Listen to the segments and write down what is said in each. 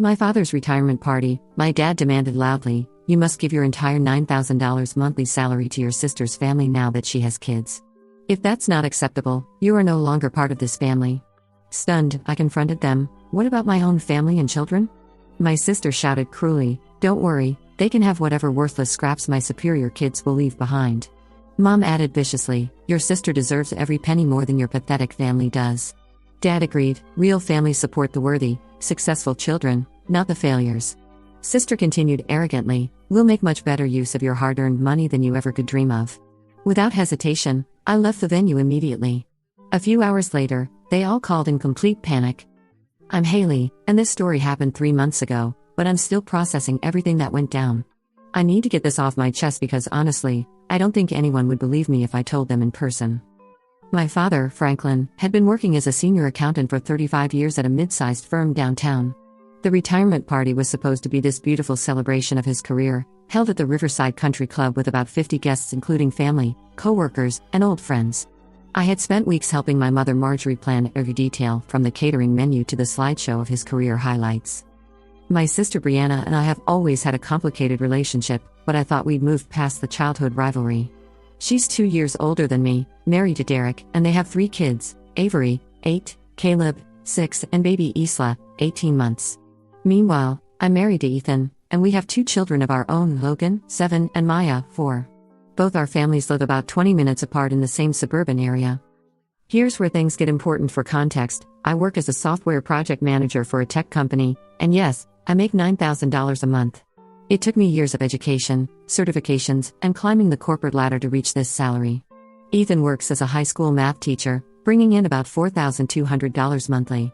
my father's retirement party, my dad demanded loudly, "You must give your entire $9,000 monthly salary to your sister's family now that she has kids. If that's not acceptable, you are no longer part of this family." Stunned, I confronted them, "What about my own family and children?" My sister shouted cruelly, "Don't worry, they can have whatever worthless scraps my superior kids will leave behind." Mom added viciously, "Your sister deserves every penny more than your pathetic family does." Dad agreed, "Real families support the worthy, successful children, not the failures." Sister continued arrogantly, "We'll make much better use of your hard-earned money than you ever could dream of." Without hesitation, I left the venue immediately. A few hours later, they all called in complete panic. I'm Haley, and this story happened 3 months ago, but I'm still processing everything that went down. I need to get this off my chest because honestly, I don't think anyone would believe me if I told them in person. My father, Franklin, had been working as a senior accountant for 35 years at a mid-sized firm downtown. The retirement party was supposed to be this beautiful celebration of his career, held at the Riverside Country Club with about 50 guests including family, co-workers, and old friends. I had spent weeks helping my mother Marjorie plan every detail, from the catering menu to the slideshow of his career highlights. My sister Brianna and I have always had a complicated relationship, but I thought we'd moved past the childhood rivalry. She's 2 years older than me, married to Derek, and they have 3 kids, Avery, 8, Caleb, 6, and baby Isla, 18 months. Meanwhile, I'm married to Ethan, and we have 2 children of our own, Logan, 7, and Maya, 4. Both our families live about 20 minutes apart in the same suburban area. Here's where things get important for context. I work as a software project manager for a tech company, and yes, I make $9,000 a month. It took me years of education, certifications, and climbing the corporate ladder to reach this salary. Ethan works as a high school math teacher, bringing in about $4,200 monthly.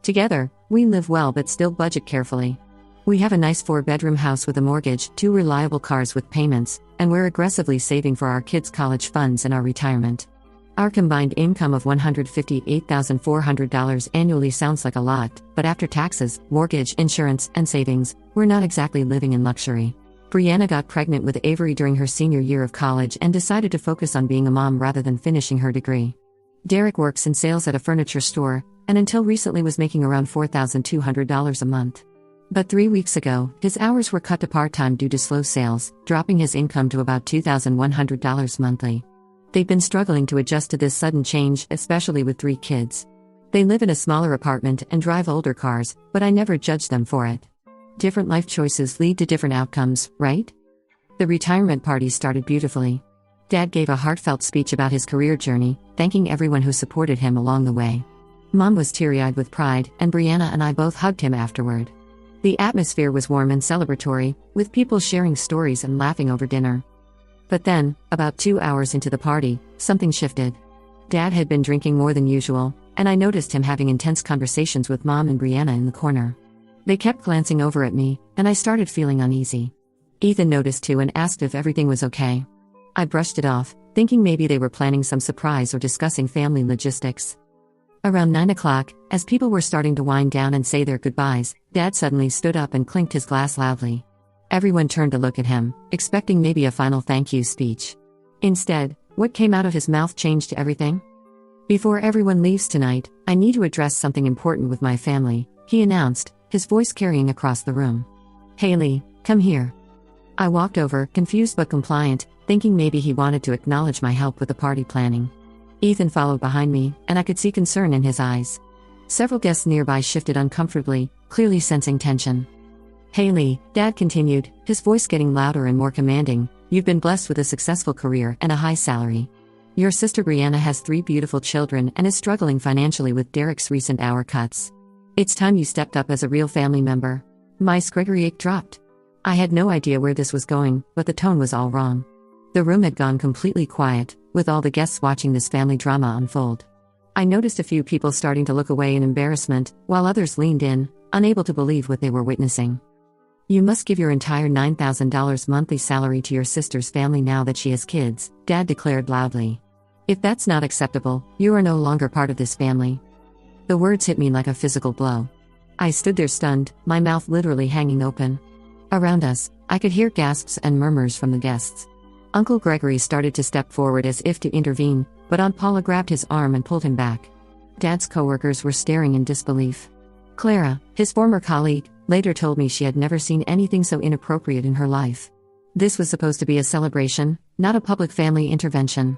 Together, we live well but still budget carefully. We have a nice 4-bedroom house with a mortgage, 2 reliable cars with payments, and we're aggressively saving for our kids' college funds and our retirement. Our combined income of $158,400 annually sounds like a lot, but after taxes, mortgage, insurance, and savings, we're not exactly living in luxury. Brianna got pregnant with Avery during her senior year of college and decided to focus on being a mom rather than finishing her degree. Derek works in sales at a furniture store, and until recently was making around $4,200 a month. But 3 weeks ago, his hours were cut to part-time due to slow sales, dropping his income to about $2,100 monthly. They've been struggling to adjust to this sudden change, especially with 3 kids. They live in a smaller apartment and drive older cars, but I never judge them for it. Different life choices lead to different outcomes, right? The retirement party started beautifully. Dad gave a heartfelt speech about his career journey, thanking everyone who supported him along the way. Mom was teary-eyed with pride, and Brianna and I both hugged him afterward. The atmosphere was warm and celebratory, with people sharing stories and laughing over dinner. But then, about 2 hours into the party, something shifted. Dad had been drinking more than usual, and I noticed him having intense conversations with Mom and Brianna in the corner. They kept glancing over at me, and I started feeling uneasy. Ethan noticed too and asked if everything was okay. I brushed it off, thinking maybe they were planning some surprise or discussing family logistics. Around 9 o'clock, as people were starting to wind down and say their goodbyes, Dad suddenly stood up and clinked his glass loudly. Everyone turned to look at him, expecting maybe a final thank you speech. Instead, what came out of his mouth changed everything. "Before everyone leaves tonight, I need to address something important with my family," he announced, his voice carrying across the room. "Haley, come here." I walked over, confused but compliant, thinking maybe he wanted to acknowledge my help with the party planning. Ethan followed behind me, and I could see concern in his eyes. Several guests nearby shifted uncomfortably, clearly sensing tension. "Haley," Dad continued, his voice getting louder and more commanding, "you've been blessed with a successful career and a high salary. Your sister Brianna has 3 beautiful children and is struggling financially with Derek's recent hour cuts. It's time you stepped up as a real family member." My Gregory ache dropped. I had no idea where this was going, but the tone was all wrong. The room had gone completely quiet, with all the guests watching this family drama unfold. I noticed a few people starting to look away in embarrassment, while others leaned in, unable to believe what they were witnessing. "You must give your entire $9,000 monthly salary to your sister's family now that she has kids," Dad declared loudly. "If that's not acceptable, you are no longer part of this family." The words hit me like a physical blow. I stood there stunned, my mouth literally hanging open. Around us, I could hear gasps and murmurs from the guests. Uncle Gregory started to step forward as if to intervene, but Aunt Paula grabbed his arm and pulled him back. Dad's coworkers were staring in disbelief. Clara, his former colleague, later told me she had never seen anything so inappropriate in her life. This was supposed to be a celebration, not a public family intervention.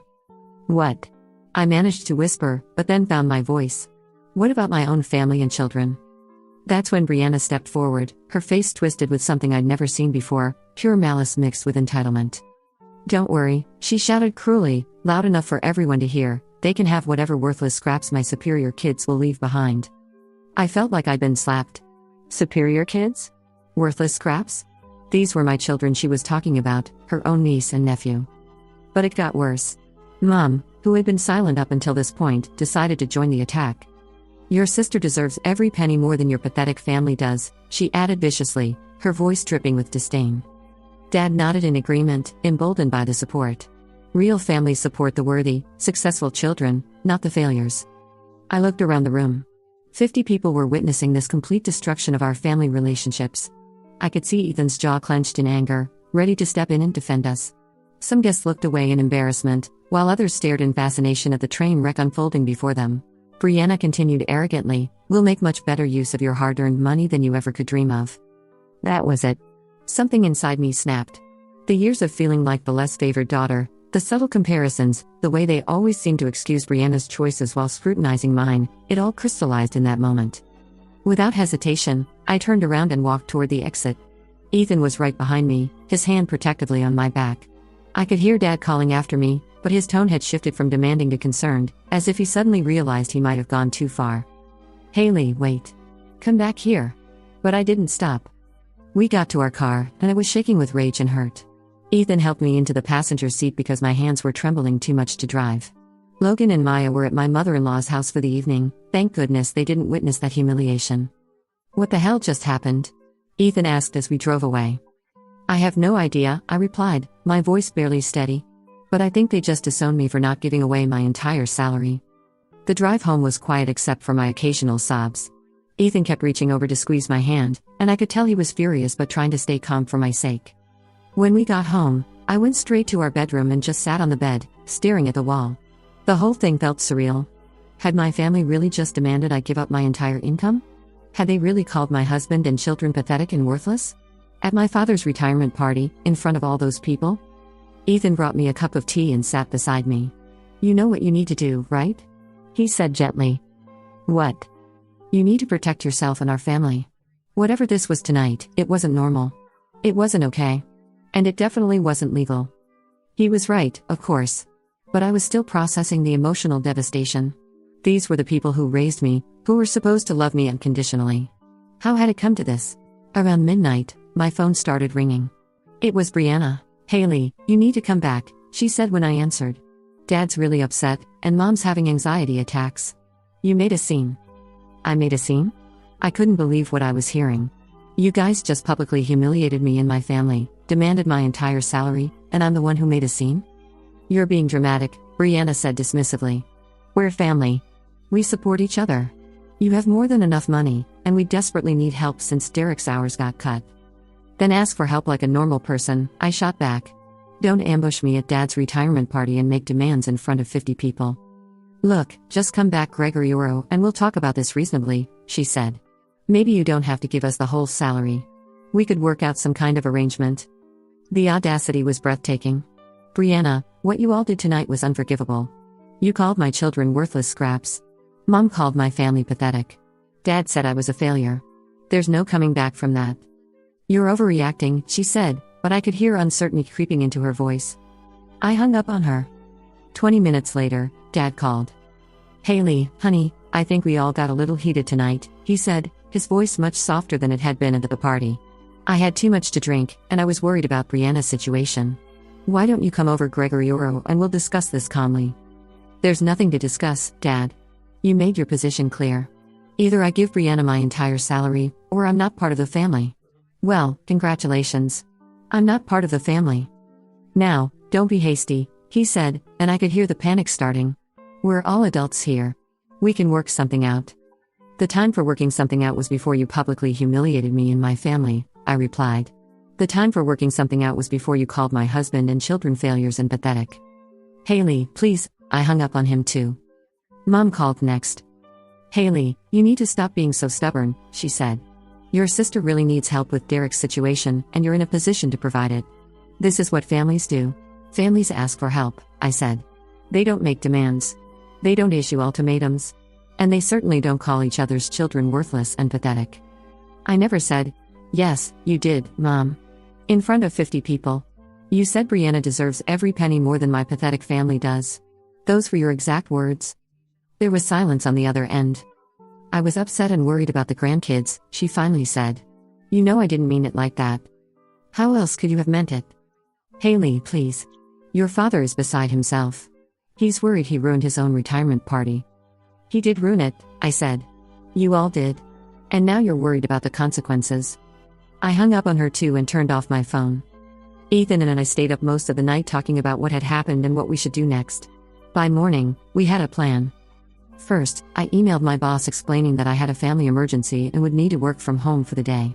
What? I managed to whisper, but then found my voice. What about my own family and children? That's when Brianna stepped forward, her face twisted with something I'd never seen before, pure malice mixed with entitlement. Don't worry, she shouted cruelly, loud enough for everyone to hear, they can have whatever worthless scraps my superior kids will leave behind. I felt like I'd been slapped. Superior kids? Worthless scraps? These were my children she was talking about, her own niece and nephew. But it got worse. Mom, who had been silent up until this point, decided to join the attack. Your sister deserves every penny more than your pathetic family does, she added viciously, her voice dripping with disdain. Dad nodded in agreement, emboldened by the support. Real families support the worthy, successful children, not the failures. I looked around the room. 50 people were witnessing this complete destruction of our family relationships. I could see Ethan's jaw clenched in anger, ready to step in and defend us. Some guests looked away in embarrassment, while others stared in fascination at the train wreck unfolding before them. Brianna continued arrogantly, "We'll make much better use of your hard-earned money than you ever could dream of." That was it. Something inside me snapped. The years of feeling like the less favored daughter, the subtle comparisons, the way they always seemed to excuse Brianna's choices while scrutinizing mine, it all crystallized in that moment. Without hesitation, I turned around and walked toward the exit. Ethan was right behind me, his hand protectively on my back. I could hear Dad calling after me, but his tone had shifted from demanding to concerned, as if he suddenly realized he might have gone too far. "Haley, wait. Come back here." But I didn't stop. We got to our car, and I was shaking with rage and hurt. Ethan helped me into the passenger seat because my hands were trembling too much to drive. Logan and Maya were at my mother-in-law's house for the evening, thank goodness they didn't witness that humiliation. "What the hell just happened?" Ethan asked as we drove away. "I have no idea," I replied, my voice barely steady. "But I think they just disowned me for not giving away my entire salary." The drive home was quiet except for my occasional sobs. Ethan kept reaching over to squeeze my hand, and I could tell he was furious but trying to stay calm for my sake. When we got home, I went straight to our bedroom and just sat on the bed, staring at the wall. The whole thing felt surreal. Had my family really just demanded I give up my entire income? Had they really called my husband and children pathetic and worthless? At my father's retirement party, in front of all those people? Ethan brought me a cup of tea and sat beside me. "You know what you need to do, right?" he said gently. "What?" "You need to protect yourself and our family. Whatever this was tonight, it wasn't normal. It wasn't okay. And it definitely wasn't legal." He was right, of course. But I was still processing the emotional devastation. These were the people who raised me, who were supposed to love me unconditionally. How had it come to this? Around midnight, my phone started ringing. It was Brianna. "Haley, you need to come back," she said when I answered. "Dad's really upset, and Mom's having anxiety attacks. You made a scene." I made a scene? I couldn't believe what I was hearing. "You guys just publicly humiliated me and my family, demanded my entire salary, and I'm the one who made a scene?" "You're being dramatic," Brianna said dismissively. "We're family. We support each other. You have more than enough money, and we desperately need help since Derek's hours got cut." "Then ask for help like a normal person," I shot back. "Don't ambush me at Dad's retirement party and make demands in front of 50 people. "Look, just come back, Gregorio, and we'll talk about this reasonably," she said. "Maybe you don't have to give us the whole salary. We could work out some kind of arrangement." The audacity was breathtaking. "Brianna, what you all did tonight was unforgivable. You called my children worthless scraps. Mom called my family pathetic. Dad said I was a failure. There's no coming back from that." "You're overreacting," she said, but I could hear uncertainty creeping into her voice. I hung up on her. 20 minutes later, Dad called. "Haley, honey, I think we all got a little heated tonight," he said, his voice much softer than it had been at the party. "I had too much to drink, and I was worried about Brianna's situation. Why don't you come over, Gregorio, and we'll discuss this calmly?" "There's nothing to discuss, Dad. You made your position clear. Either I give Brianna my entire salary, or I'm not part of the family." "Well, congratulations. I'm not part of the family." "Now, don't be hasty," he said, and I could hear the panic starting. "We're all adults here. We can work something out." "The time for working something out was before you publicly humiliated me and my family," I replied. "The time for working something out was before you called my husband and children failures and pathetic." "Haley, please," I hung up on him too. Mom called next. "Haley, you need to stop being so stubborn," she said. Your sister really needs help with Derek's situation, and you're in a position to provide it. This is what families do. Families ask for help, I said. They don't make demands. They don't issue ultimatums. And they certainly don't call each other's children worthless and pathetic. I never said, "Yes, you did, Mom." In front of 50 people. You said Brianna deserves every penny more than my pathetic family does. Those were your exact words. There was silence on the other end. I was upset and worried about the grandkids, she finally said. You know I didn't mean it like that. How else could you have meant it? Haley, please. Your father is beside himself. He's worried he ruined his own retirement party. He did ruin it, I said. You all did. And now you're worried about the consequences. I hung up on her too and turned off my phone. Ethan and I stayed up most of the night talking about what had happened and what we should do next. By morning, we had a plan. First, I emailed my boss explaining that I had a family emergency and would need to work from home for the day.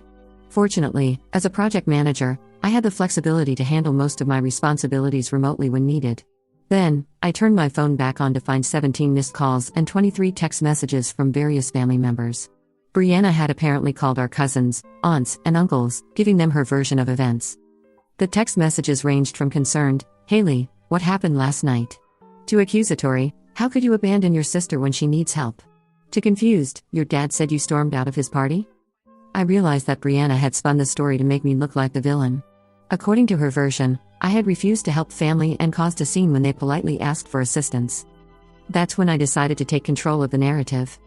Fortunately, as a project manager, I had the flexibility to handle most of my responsibilities remotely when needed. Then, I turned my phone back on to find 17 missed calls and 23 text messages from various family members. Brianna had apparently called our cousins, aunts, and uncles, giving them her version of events. The text messages ranged from concerned, "Haley, what happened last night?" to accusatory, "How could you abandon your sister when she needs help?" to confused, "Your dad said you stormed out of his party?" I realized that Brianna had spun the story to make me look like the villain. According to her version, I had refused to help family and caused a scene when they politely asked for assistance. That's when I decided to take control of the narrative.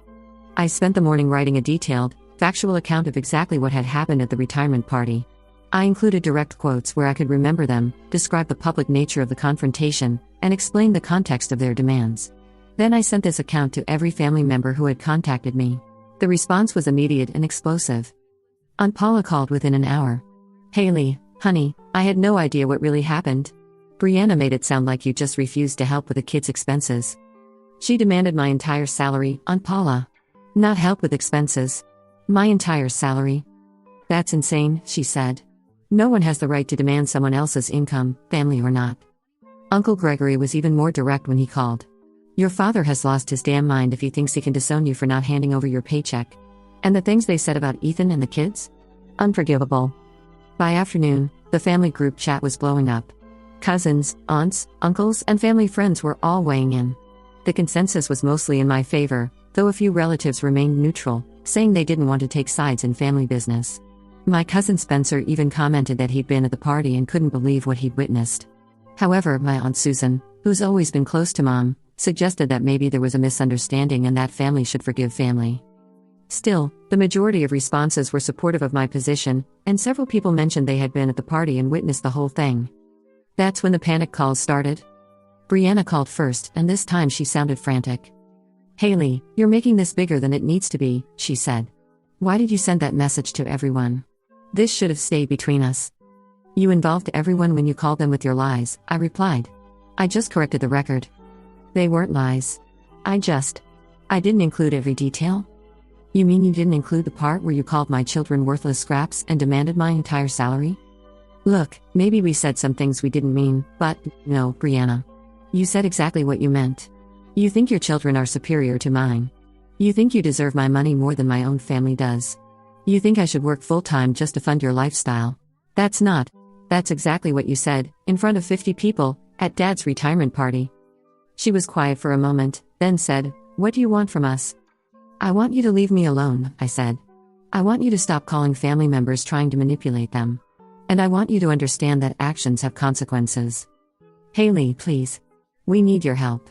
I spent the morning writing a detailed, factual account of exactly what had happened at the retirement party. I included direct quotes where I could remember them, described the public nature of the confrontation, and explained the context of their demands. Then I sent this account to every family member who had contacted me. The response was immediate and explosive. Aunt Paula called within an hour. "Haley, honey, I had no idea what really happened. Brianna made it sound like you just refused to help with the kids' expenses. She demanded my entire salary, Aunt Paula. Not help with expenses. My entire salary. That's insane," she said. "No one has the right to demand someone else's income, family or not." Uncle Gregory was even more direct when he called. "Your father has lost his damn mind if he thinks he can disown you for not handing over your paycheck. And the things they said about Ethan and the kids? Unforgivable." By afternoon, the family group chat was blowing up. Cousins, aunts, uncles, and family friends were all weighing in. The consensus was mostly in my favor, though a few relatives remained neutral, saying they didn't want to take sides in family business. My cousin Spencer even commented that he'd been at the party and couldn't believe what he'd witnessed. However, my Aunt Susan, who's always been close to Mom, suggested that maybe there was a misunderstanding and that family should forgive family. Still, the majority of responses were supportive of my position, and several people mentioned they had been at the party and witnessed the whole thing. That's when the panic calls started. Brianna called first, and this time she sounded frantic. "Haley, you're making this bigger than it needs to be," she said. "Why did you send that message to everyone? This should have stayed between us." "You involved everyone when you called them with your lies," I replied. "I just corrected the record. They weren't lies. I didn't include every detail." "You mean you didn't include the part where you called my children worthless scraps and demanded my entire salary?" "Look, maybe we said some things we didn't mean, but, no, Brianna. You said exactly what you meant. You think your children are superior to mine. You think you deserve my money more than my own family does. You think I should work full-time just to fund your lifestyle. That's exactly what you said, in front of 50 people, at Dad's retirement party." She was quiet for a moment, then said, "What do you want from us?" "I want you to leave me alone," I said. "I want you to stop calling family members trying to manipulate them. And I want you to understand that actions have consequences. Haley, please. We need your help.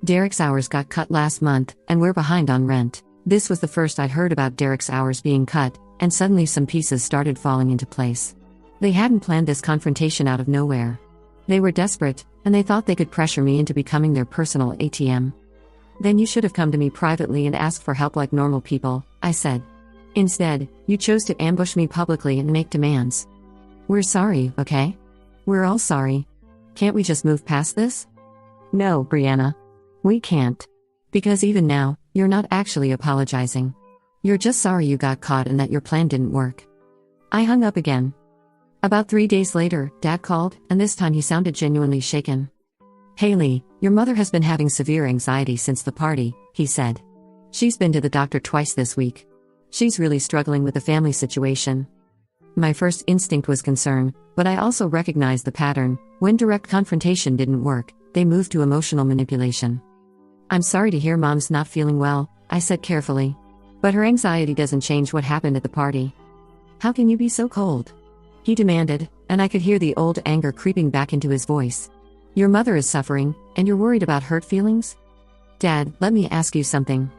Derek's hours got cut last month, and we're behind on rent." This was the first I'd heard about Derek's hours being cut, and suddenly some pieces started falling into place. They hadn't planned this confrontation out of nowhere. They were desperate, and they thought they could pressure me into becoming their personal ATM. "Then you should have come to me privately and asked for help like normal people," I said. "Instead, you chose to ambush me publicly and make demands. We're sorry, okay? We're all sorry. Can't we just move past this?" "No, Brianna. We can't. Because even now, you're not actually apologizing. You're just sorry you got caught and that your plan didn't work." I hung up again. About 3 days later, Dad called, and this time he sounded genuinely shaken. "Haley, your mother has been having severe anxiety since the party," he said. "She's been to the doctor twice this week. She's really struggling with the family situation. My first instinct was concern, but I also recognized the pattern. When direct confrontation didn't work, they moved to emotional manipulation. I'm sorry to hear Mom's not feeling well, I said carefully. But her anxiety doesn't change what happened at the party. How can you be so cold? He demanded, and I could hear the old anger creeping back into his voice. Your mother is suffering, and you're worried about hurt feelings? Dad, let me ask you something.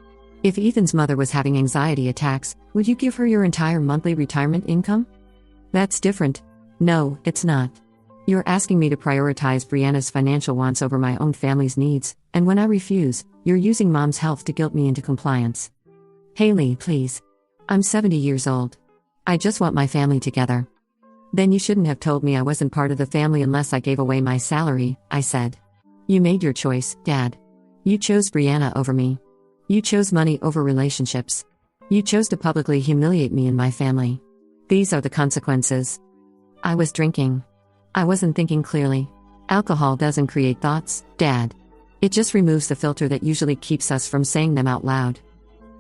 If Ethan's mother was having anxiety attacks, would you give her your entire monthly retirement income? That's different. No, it's not. You're asking me to prioritize Brianna's financial wants over my own family's needs, and when I refuse, you're using Mom's health to guilt me into compliance. Haley, please. I'm 70 years old. I just want my family together. Then you shouldn't have told me I wasn't part of the family unless I gave away my salary, I said. You made your choice, Dad. You chose Brianna over me. You chose money over relationships. You chose to publicly humiliate me and my family. These are the consequences. I was drinking. I wasn't thinking clearly. Alcohol doesn't create thoughts, Dad. It just removes the filter that usually keeps us from saying them out loud.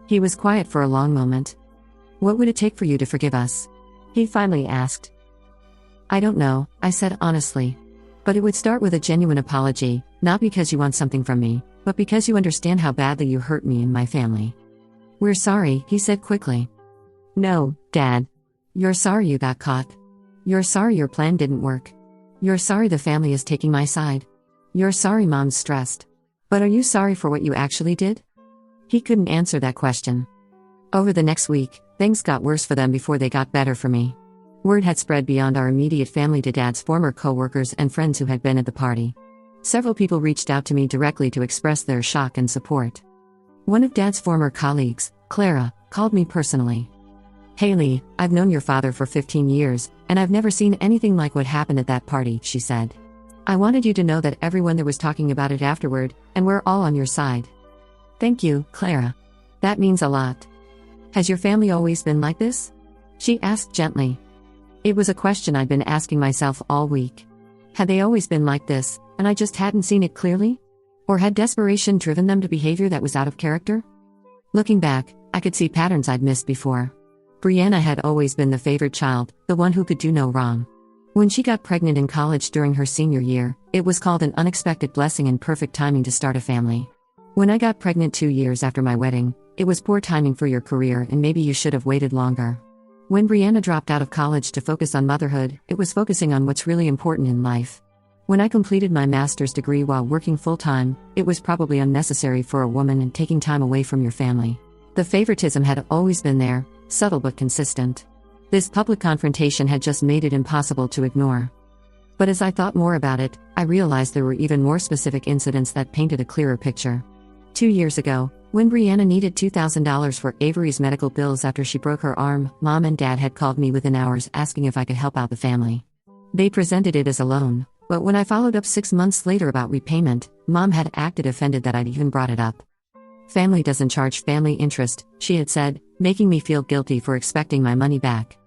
He was quiet for a long moment. What would it take for you to forgive us? He finally asked. I don't know, I said honestly. But it would start with a genuine apology, not because you want something from me, but because you understand how badly you hurt me and my family. We're sorry, he said quickly. No, Dad. You're sorry you got caught. You're sorry your plan didn't work. You're sorry the family is taking my side. You're sorry Mom's stressed. But are you sorry for what you actually did? He couldn't answer that question. Over the next week, things got worse for them before they got better for me. Word had spread beyond our immediate family to Dad's former co-workers and friends who had been at the party. Several people reached out to me directly to express their shock and support. One of Dad's former colleagues, Clara, called me personally. Haley, I've known your father for 15 years, and I've never seen anything like what happened at that party, she said. I wanted you to know that everyone there was talking about it afterward, and we're all on your side. Thank you, Clara. That means a lot. Has your family always been like this? She asked gently. It was a question I'd been asking myself all week. Had they always been like this, and I just hadn't seen it clearly? Or had desperation driven them to behavior that was out of character? Looking back, I could see patterns I'd missed before. Brianna had always been the favored child, the one who could do no wrong. When she got pregnant in college during her senior year, it was called an unexpected blessing and perfect timing to start a family. When I got pregnant 2 years after my wedding, it was poor timing for your career and maybe you should have waited longer. When Brianna dropped out of college to focus on motherhood, it was focusing on what's really important in life. When I completed my master's degree while working full-time, it was probably unnecessary for a woman and taking time away from your family. The favoritism had always been there, subtle but consistent. This public confrontation had just made it impossible to ignore. But as I thought more about it, I realized there were even more specific incidents that painted a clearer picture. 2 years ago, when Brianna needed $2,000 for Avery's medical bills after she broke her arm, Mom and Dad had called me within hours asking if I could help out the family. They presented it as a loan, but when I followed up 6 months later about repayment, Mom had acted offended that I'd even brought it up. Family doesn't charge family interest, she had said, making me feel guilty for expecting my money back.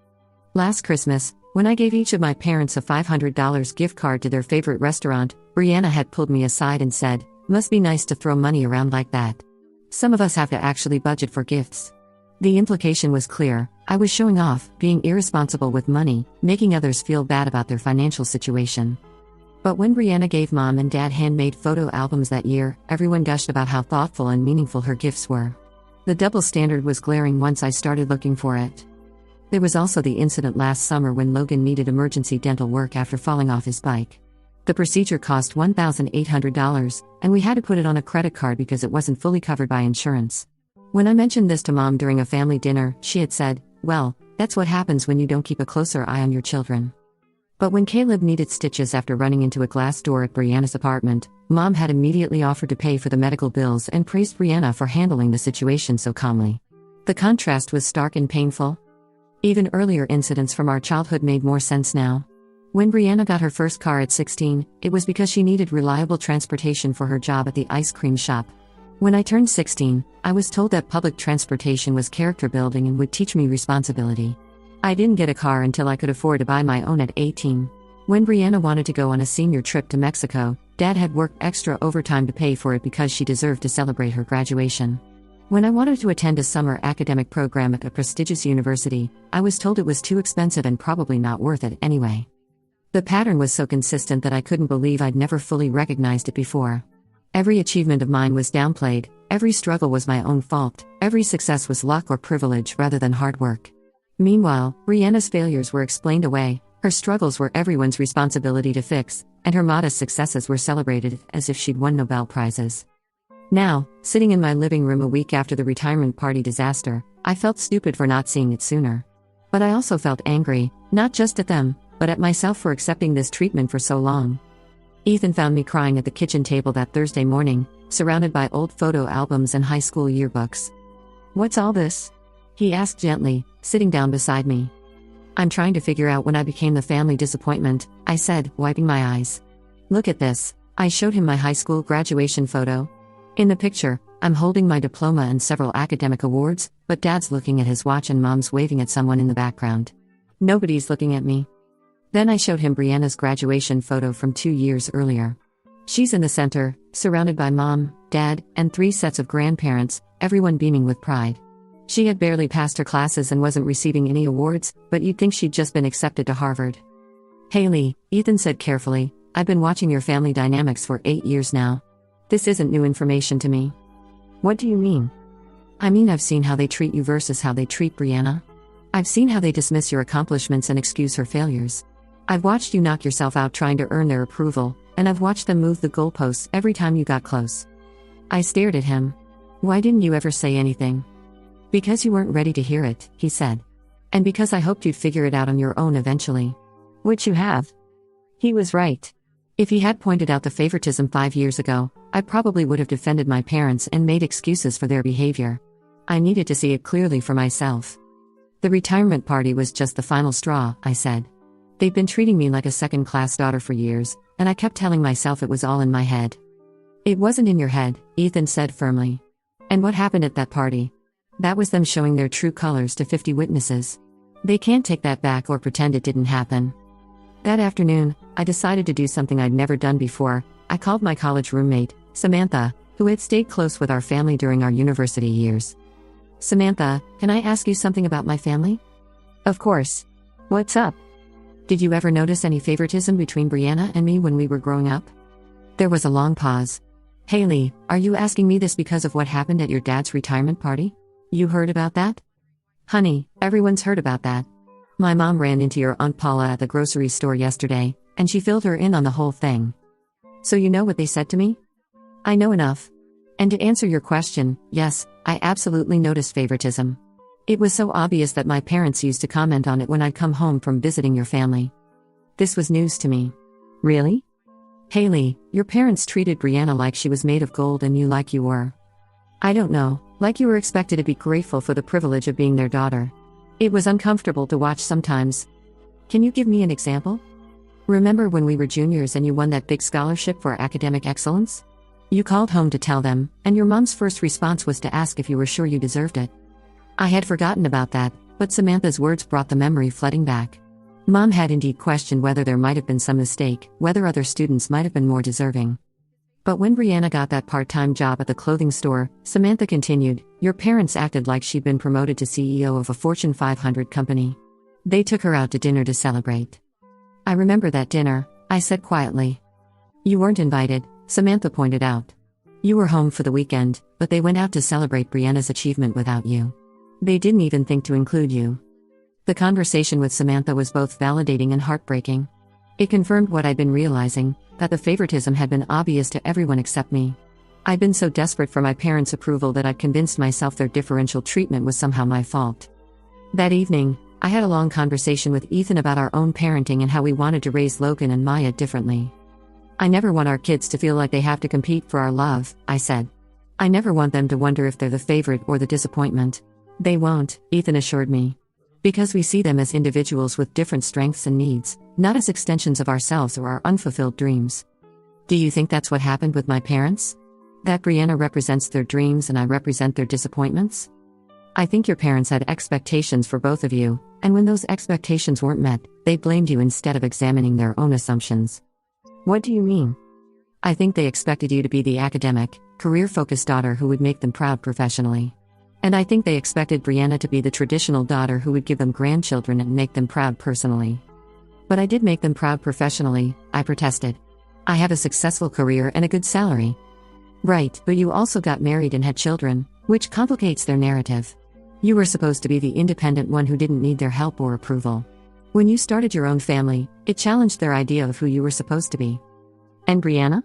Last Christmas, when I gave each of my parents a $500 gift card to their favorite restaurant, Brianna had pulled me aside and said, "Must be nice to throw money around like that. Some of us have to actually budget for gifts." The implication was clear. I was showing off, being irresponsible with money, making others feel bad about their financial situation. But when Brianna gave Mom and Dad handmade photo albums that year, everyone gushed about how thoughtful and meaningful her gifts were. The double standard was glaring once I started looking for it. There was also the incident last summer when Logan needed emergency dental work after falling off his bike. The procedure cost $1,800, and we had to put it on a credit card because it wasn't fully covered by insurance. When I mentioned this to Mom during a family dinner, she had said, "Well, that's what happens when you don't keep a closer eye on your children." But when Caleb needed stitches after running into a glass door at Brianna's apartment, Mom had immediately offered to pay for the medical bills and praised Brianna for handling the situation so calmly. The contrast was stark and painful. Even earlier incidents from our childhood made more sense now. When Brianna got her first car at 16, it was because she needed reliable transportation for her job at the ice cream shop. When I turned 16, I was told that public transportation was character building and would teach me responsibility. I didn't get a car until I could afford to buy my own at 18. When Brianna wanted to go on a senior trip to Mexico, Dad had worked extra overtime to pay for it because she deserved to celebrate her graduation. When I wanted to attend a summer academic program at a prestigious university, I was told it was too expensive and probably not worth it anyway. The pattern was so consistent that I couldn't believe I'd never fully recognized it before. Every achievement of mine was downplayed, every struggle was my own fault, every success was luck or privilege rather than hard work. Meanwhile, Brianna's failures were explained away, her struggles were everyone's responsibility to fix, and her modest successes were celebrated as if she'd won Nobel Prizes. Now, sitting in my living room a week after the retirement party disaster, I felt stupid for not seeing it sooner. But I also felt angry, not just at them, but at myself for accepting this treatment for so long. Ethan found me crying at the kitchen table that Thursday morning, surrounded by old photo albums and high school yearbooks. "What's all this?" he asked gently, sitting down beside me. "I'm trying to figure out when I became the family disappointment," I said, wiping my eyes. "Look at this." I showed him my high school graduation photo. In the picture, I'm holding my diploma and several academic awards, but Dad's looking at his watch and Mom's waving at someone in the background. Nobody's looking at me. Then I showed him Brianna's graduation photo from 2 years earlier. She's in the center, surrounded by Mom, Dad, and 3 sets of grandparents, everyone beaming with pride. She had barely passed her classes and wasn't receiving any awards, but you'd think she'd just been accepted to Harvard. "Haley," Ethan said carefully, "I've been watching your family dynamics for 8 years now. This isn't new information to me." "What do you mean?" "I mean I've seen how they treat you versus how they treat Brianna. I've seen how they dismiss your accomplishments and excuse her failures. I've watched you knock yourself out trying to earn their approval, and I've watched them move the goalposts every time you got close." I stared at him. "Why didn't you ever say anything?" "Because you weren't ready to hear it," he said. "And because I hoped you'd figure it out on your own eventually." "Which you have." He was right. If he had pointed out the favoritism 5 years ago, I probably would have defended my parents and made excuses for their behavior. I needed to see it clearly for myself. "The retirement party was just the final straw," I said. "They've been treating me like a second-class daughter for years, and I kept telling myself it was all in my head." "It wasn't in your head," Ethan said firmly. "And what happened at that party? That was them showing their true colors to 50 witnesses. They can't take that back or pretend it didn't happen." That afternoon, I decided to do something I'd never done before. I called my college roommate, Samantha, who had stayed close with our family during our university years. "Samantha, can I ask you something about my family?" "Of course. What's up?" "Did you ever notice any favoritism between Brianna and me when we were growing up?" There was a long pause. "Haley, are you asking me this because of what happened at your dad's retirement party? You heard about that?" "Honey, everyone's heard about that. My mom ran into your Aunt Paula at the grocery store yesterday, and she filled her in on the whole thing." "So you know what they said to me?" "I know enough. And to answer your question, yes, I absolutely noticed favoritism. It was so obvious that my parents used to comment on it when I'd come home from visiting your family." This was news to me. "Really?" "Haley, your parents treated Brianna like she was made of gold and you like you were. I don't know, like you were expected to be grateful for the privilege of being their daughter. It was uncomfortable to watch sometimes." "Can you give me an example?" "Remember when we were juniors and you won that big scholarship for academic excellence? You called home to tell them, and your mom's first response was to ask if you were sure you deserved it." I had forgotten about that, but Samantha's words brought the memory flooding back. Mom had indeed questioned whether there might have been some mistake, whether other students might have been more deserving. But when Brianna got that part-time job at the clothing store, Samantha continued, "Your parents acted like she'd been promoted to CEO of a Fortune 500 company. They took her out to dinner to celebrate." "I remember that dinner," I said quietly. "You weren't invited," Samantha pointed out. "You were home for the weekend, but they went out to celebrate Brianna's achievement without you. They didn't even think to include you." The conversation with Samantha was both validating and heartbreaking. It confirmed what I'd been realizing, that the favoritism had been obvious to everyone except me. I'd been so desperate for my parents' approval that I'd convinced myself their differential treatment was somehow my fault. That evening, I had a long conversation with Ethan about our own parenting and how we wanted to raise Logan and Maya differently. "I never want our kids to feel like they have to compete for our love," I said. "I never want them to wonder if they're the favorite or the disappointment." "They won't," Ethan assured me. "Because we see them as individuals with different strengths and needs, not as extensions of ourselves or our unfulfilled dreams." "Do you think that's what happened with my parents? That Brianna represents their dreams and I represent their disappointments?" "I think your parents had expectations for both of you, and when those expectations weren't met, they blamed you instead of examining their own assumptions." "What do you mean?" "I think they expected you to be the academic, career-focused daughter who would make them proud professionally. And I think they expected Brianna to be the traditional daughter who would give them grandchildren and make them proud personally. But I did make them proud professionally, I protested. I have a successful career and a good salary. Right, but you also got married and had children, which complicates their narrative. You were supposed to be the independent one who didn't need their help or approval. When you started your own family, it challenged their idea of who you were supposed to be. And Brianna?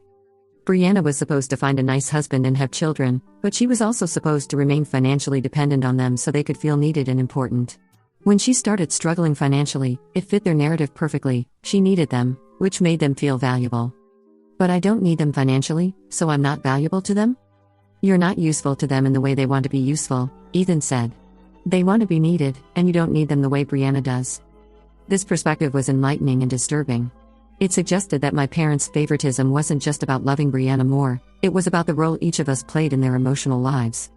Brianna was supposed to find a nice husband and have children, but she was also supposed to remain financially dependent on them so they could feel needed and important. When she started struggling financially, it fit their narrative perfectly. She needed them, which made them feel valuable. But I don't need them financially, so I'm not valuable to them? You're not useful to them in the way they want to be useful, Ethan said. They want to be needed, and you don't need them the way Brianna does. This perspective was enlightening and disturbing. It suggested that my parents' favoritism wasn't just about loving Brianna more, it was about the role each of us played in their emotional lives.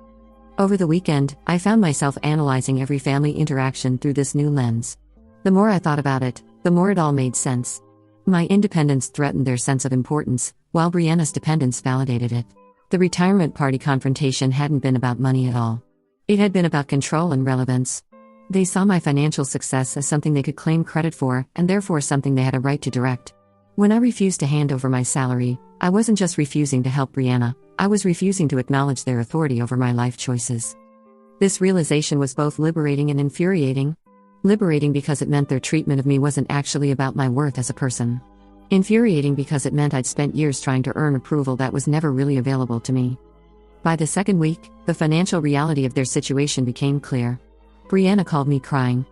Over the weekend, I found myself analyzing every family interaction through this new lens. The more I thought about it, the more it all made sense. My independence threatened their sense of importance, while Brianna's dependence validated it. The retirement party confrontation hadn't been about money at all. It had been about control and relevance. They saw my financial success as something they could claim credit for, and therefore something they had a right to direct. When I refused to hand over my salary, I wasn't just refusing to help Brianna, I was refusing to acknowledge their authority over my life choices. This realization was both liberating and infuriating. Liberating because it meant their treatment of me wasn't actually about my worth as a person. Infuriating because it meant I'd spent years trying to earn approval that was never really available to me. By the second week, the financial reality of their situation became clear. Brianna called me crying.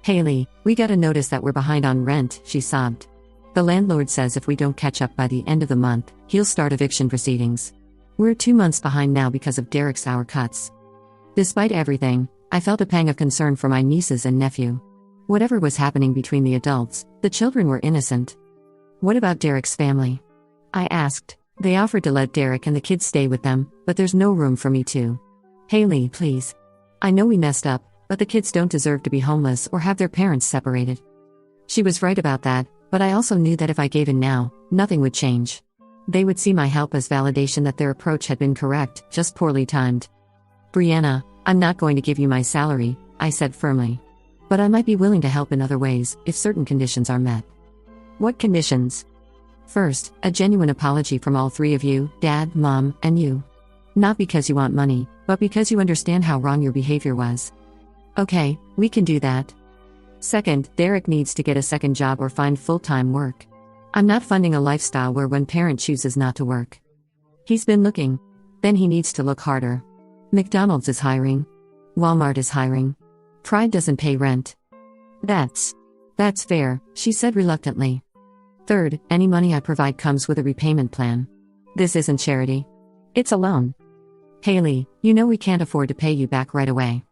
"Haley, we got a notice that we're behind on rent," she sobbed. "The landlord says if we don't catch up by the end of the month, he'll start eviction proceedings. We're 2 months behind now because of Derek's hour cuts." Despite everything, I felt a pang of concern for my nieces and nephew. Whatever was happening between the adults, the children were innocent. "What about Derek's family?" I asked. "They offered to let Derek and the kids stay with them, but there's no room for me to." "Haley, please. I know we messed up, but the kids don't deserve to be homeless or have their parents separated." She was right about that, but I also knew that if I gave in now, nothing would change. They would see my help as validation that their approach had been correct, just poorly timed. "Brianna, I'm not going to give you my salary," I said firmly. "But I might be willing to help in other ways, if certain conditions are met." "What conditions?" "First, a genuine apology from all three of you, Dad, Mom, and you. Not because you want money, but because you understand how wrong your behavior was." "Okay, we can do that." "Second, Derek needs to get a second job or find full-time work. I'm not funding a lifestyle where one parent chooses not to work. He's been looking. Then he needs to look harder. McDonald's is hiring. Walmart is hiring. Pride doesn't pay rent." That's fair," she said reluctantly. "Third, any money I provide comes with a repayment plan. This isn't charity. It's a loan. Haley, you know we can't afford to pay you back right away.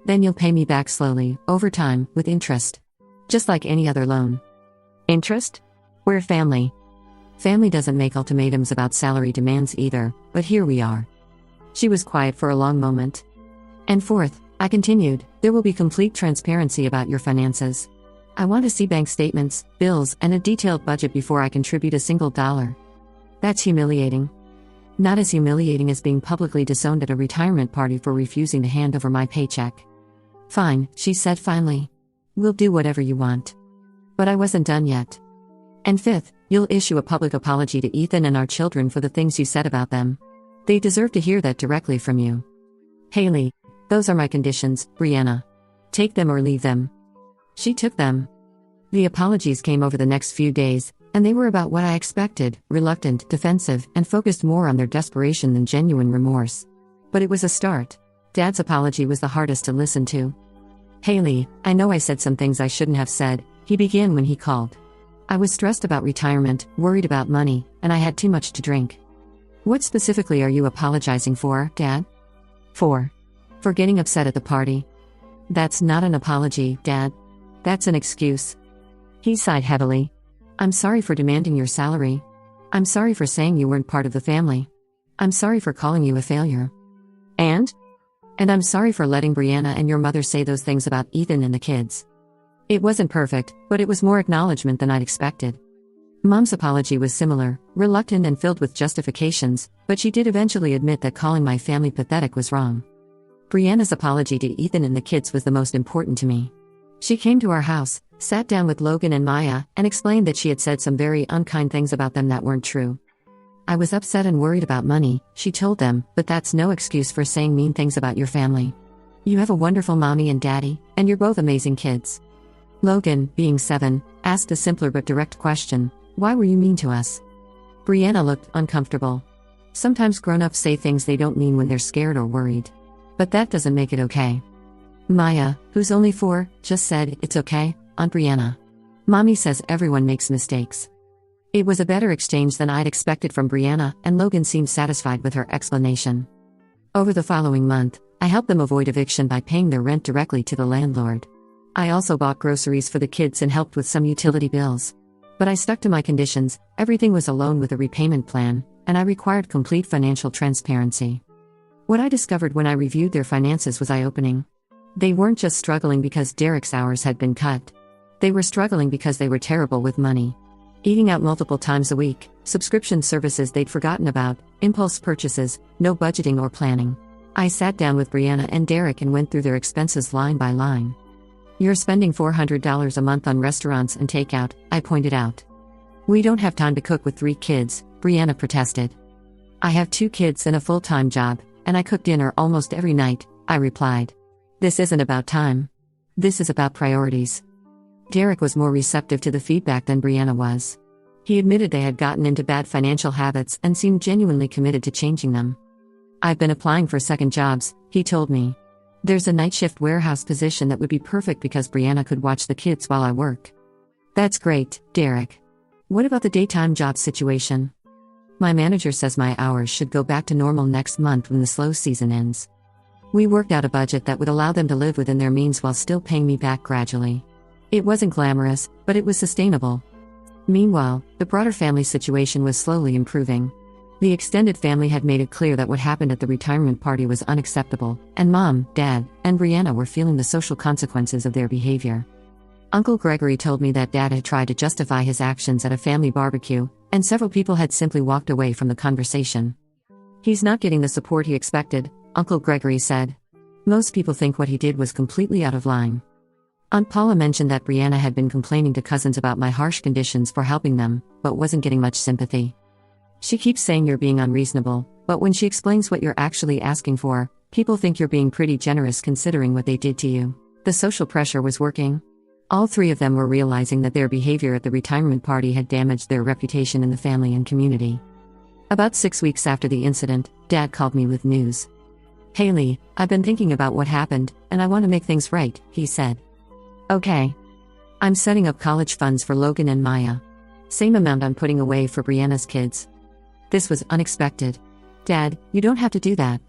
Then you'll pay me back slowly, over time, with interest. Just like any other loan." "Interest? We're family." "Family doesn't make ultimatums about salary demands either, but here we are." She was quiet for a long moment. "And fourth," I continued, "there will be complete transparency about your finances. I want to see bank statements, bills, and a detailed budget before I contribute a single dollar." "That's humiliating." "Not as humiliating as being publicly disowned at a retirement party for refusing to hand over my paycheck." "Fine," she said finally. "We'll do whatever you want." But I wasn't done yet. "And fifth, you'll issue a public apology to Ethan and our children for the things you said about them. They deserve to hear that directly from you." "Haley, those are my conditions, Brianna. Take them or leave them." She took them. The apologies came over the next few days, and they were about what I expected, reluctant, defensive, and focused more on their desperation than genuine remorse. But it was a start. Dad's apology was the hardest to listen to. "Haley, I know I said some things I shouldn't have said," he began when he called. "I was stressed about retirement, worried about money, and I had too much to drink." "What specifically are you apologizing for, Dad?" For getting upset at the party." "That's not an apology, Dad. That's an excuse." He sighed heavily. "I'm sorry for demanding your salary. I'm sorry for saying you weren't part of the family. I'm sorry for calling you a failure. And I'm sorry for letting Brianna and your mother say those things about Ethan and the kids." It wasn't perfect, but it was more acknowledgement than I'd expected. Mom's apology was similar, reluctant and filled with justifications, but she did eventually admit that calling my family pathetic was wrong. Brianna's apology to Ethan and the kids was the most important to me. She came to our house, sat down with Logan and Maya, and explained that she had said some very unkind things about them that weren't true. I was upset and worried about money, she told them, but that's no excuse for saying mean things about your family. You have a wonderful mommy and daddy, and you're both amazing kids. Logan, being 7, asked a simpler but direct question: why were you mean to us? Brianna looked uncomfortable. Sometimes grown-ups say things they don't mean when they're scared or worried. But that doesn't make it okay. Maya, who's only 4, just said, "It's okay, Aunt Brianna. Mommy says everyone makes mistakes." It was a better exchange than I'd expected from Brianna, and Logan seemed satisfied with her explanation. Over the following month, I helped them avoid eviction by paying their rent directly to the landlord. I also bought groceries for the kids and helped with some utility bills. But I stuck to my conditions. Everything was a loan with a repayment plan, and I required complete financial transparency. What I discovered when I reviewed their finances was eye-opening. They weren't just struggling because Derek's hours had been cut. They were struggling because they were terrible with money. Eating out multiple times a week, subscription services they'd forgotten about, impulse purchases, no budgeting or planning. I sat down with Brianna and Derek and went through their expenses line by line. "You're spending $400 a month on restaurants and takeout," I pointed out. "We don't have time to cook with 3 kids, Brianna protested. "I have 2 kids and a full-time job, and I cook dinner almost every night," I replied. "This isn't about time. This is about priorities." Derek was more receptive to the feedback than Brianna was. He admitted they had gotten into bad financial habits and seemed genuinely committed to changing them. "I've been applying for second jobs," he told me. "There's a night shift warehouse position that would be perfect because Brianna could watch the kids while I work." "That's great, Derek. What about the daytime job situation?" "My manager says my hours should go back to normal next month when the slow season ends." We worked out a budget that would allow them to live within their means while still paying me back gradually. It wasn't glamorous, but it was sustainable. Meanwhile, the broader family situation was slowly improving. The extended family had made it clear that what happened at the retirement party was unacceptable, and Mom, Dad, and Brianna were feeling the social consequences of their behavior. Uncle Gregory told me that Dad had tried to justify his actions at a family barbecue, and several people had simply walked away from the conversation. "He's not getting the support he expected," Uncle Gregory said. "Most people think what he did was completely out of line." Aunt Paula mentioned that Brianna had been complaining to cousins about my harsh conditions for helping them, but wasn't getting much sympathy. "She keeps saying you're being unreasonable, but when she explains what you're actually asking for, people think you're being pretty generous considering what they did to you." The social pressure was working. All 3 of them were realizing that their behavior at the retirement party had damaged their reputation in the family and community. About 6 weeks after the incident, Dad called me with news. "Haley, I've been thinking about what happened, and I want to make things right," he said. "Okay. I'm setting up college funds for Logan and Maya. Same amount I'm putting away for Brianna's kids." This was unexpected. "Dad, you don't have to do that."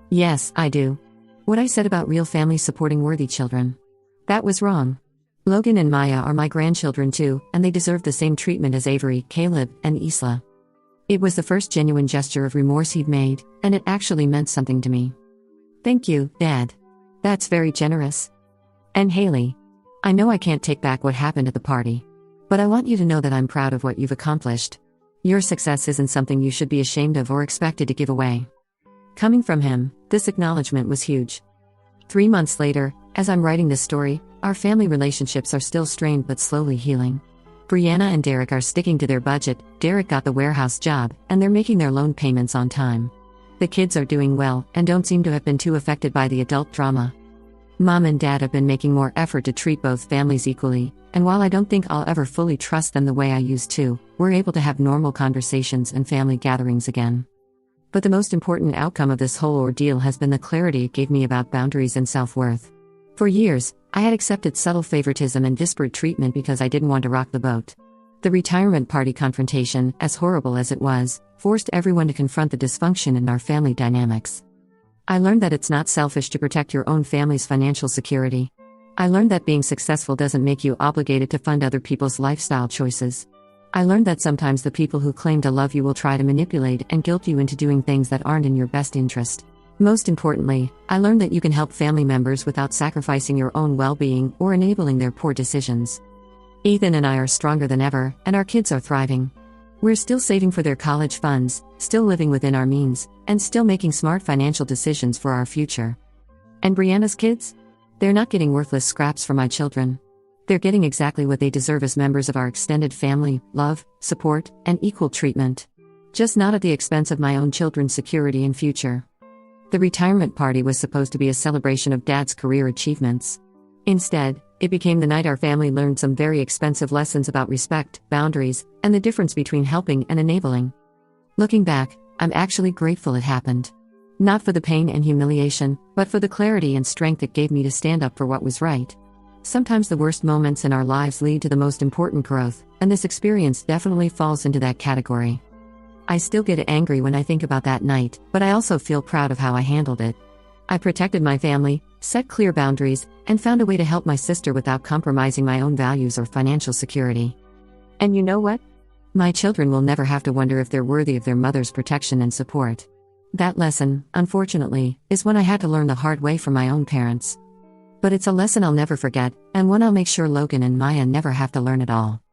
"Yes, I do. What I said about real families supporting worthy children. That was wrong. Logan and Maya are my grandchildren too, and they deserve the same treatment as Avery, Caleb, and Isla." It was the first genuine gesture of remorse he'd made, and it actually meant something to me. "Thank you, Dad. That's very generous. And Haley, I know I can't take back what happened at the party. But I want you to know that I'm proud of what you've accomplished. Your success isn't something you should be ashamed of or expected to give away." Coming from him, this acknowledgement was huge. 3 months later, as I'm writing this story, our family relationships are still strained but slowly healing. Brianna and Derek are sticking to their budget. Derek got the warehouse job, and they're making their loan payments on time. The kids are doing well, and don't seem to have been too affected by the adult drama. Mom and Dad have been making more effort to treat both families equally, and while I don't think I'll ever fully trust them the way I used to, we're able to have normal conversations and family gatherings again. But the most important outcome of this whole ordeal has been the clarity it gave me about boundaries and self-worth. For years, I had accepted subtle favoritism and disparate treatment because I didn't want to rock the boat. The retirement party confrontation, as horrible as it was, forced everyone to confront the dysfunction in our family dynamics. I learned that it's not selfish to protect your own family's financial security. I learned that being successful doesn't make you obligated to fund other people's lifestyle choices. I learned that sometimes the people who claim to love you will try to manipulate and guilt you into doing things that aren't in your best interest. Most importantly, I learned that you can help family members without sacrificing your own well-being or enabling their poor decisions. Ethan and I are stronger than ever, and our kids are thriving. We're still saving for their college funds, still living within our means, and still making smart financial decisions for our future. And Brianna's kids? They're not getting worthless scraps from my children. They're getting exactly what they deserve as members of our extended family: love, support, and equal treatment. Just not at the expense of my own children's security and future. The retirement party was supposed to be a celebration of Dad's career achievements. Instead, it became the night our family learned some very expensive lessons about respect, boundaries, and the difference between helping and enabling. Looking back, I'm actually grateful it happened. Not for the pain and humiliation, but for the clarity and strength it gave me to stand up for what was right. Sometimes the worst moments in our lives lead to the most important growth, and this experience definitely falls into that category. I still get angry when I think about that night, but I also feel proud of how I handled it. I protected my family, set clear boundaries, and found a way to help my sister without compromising my own values or financial security. And you know what? My children will never have to wonder if they're worthy of their mother's protection and support. That lesson, unfortunately, is one I had to learn the hard way from my own parents. But it's a lesson I'll never forget, and one I'll make sure Logan and Maya never have to learn at all.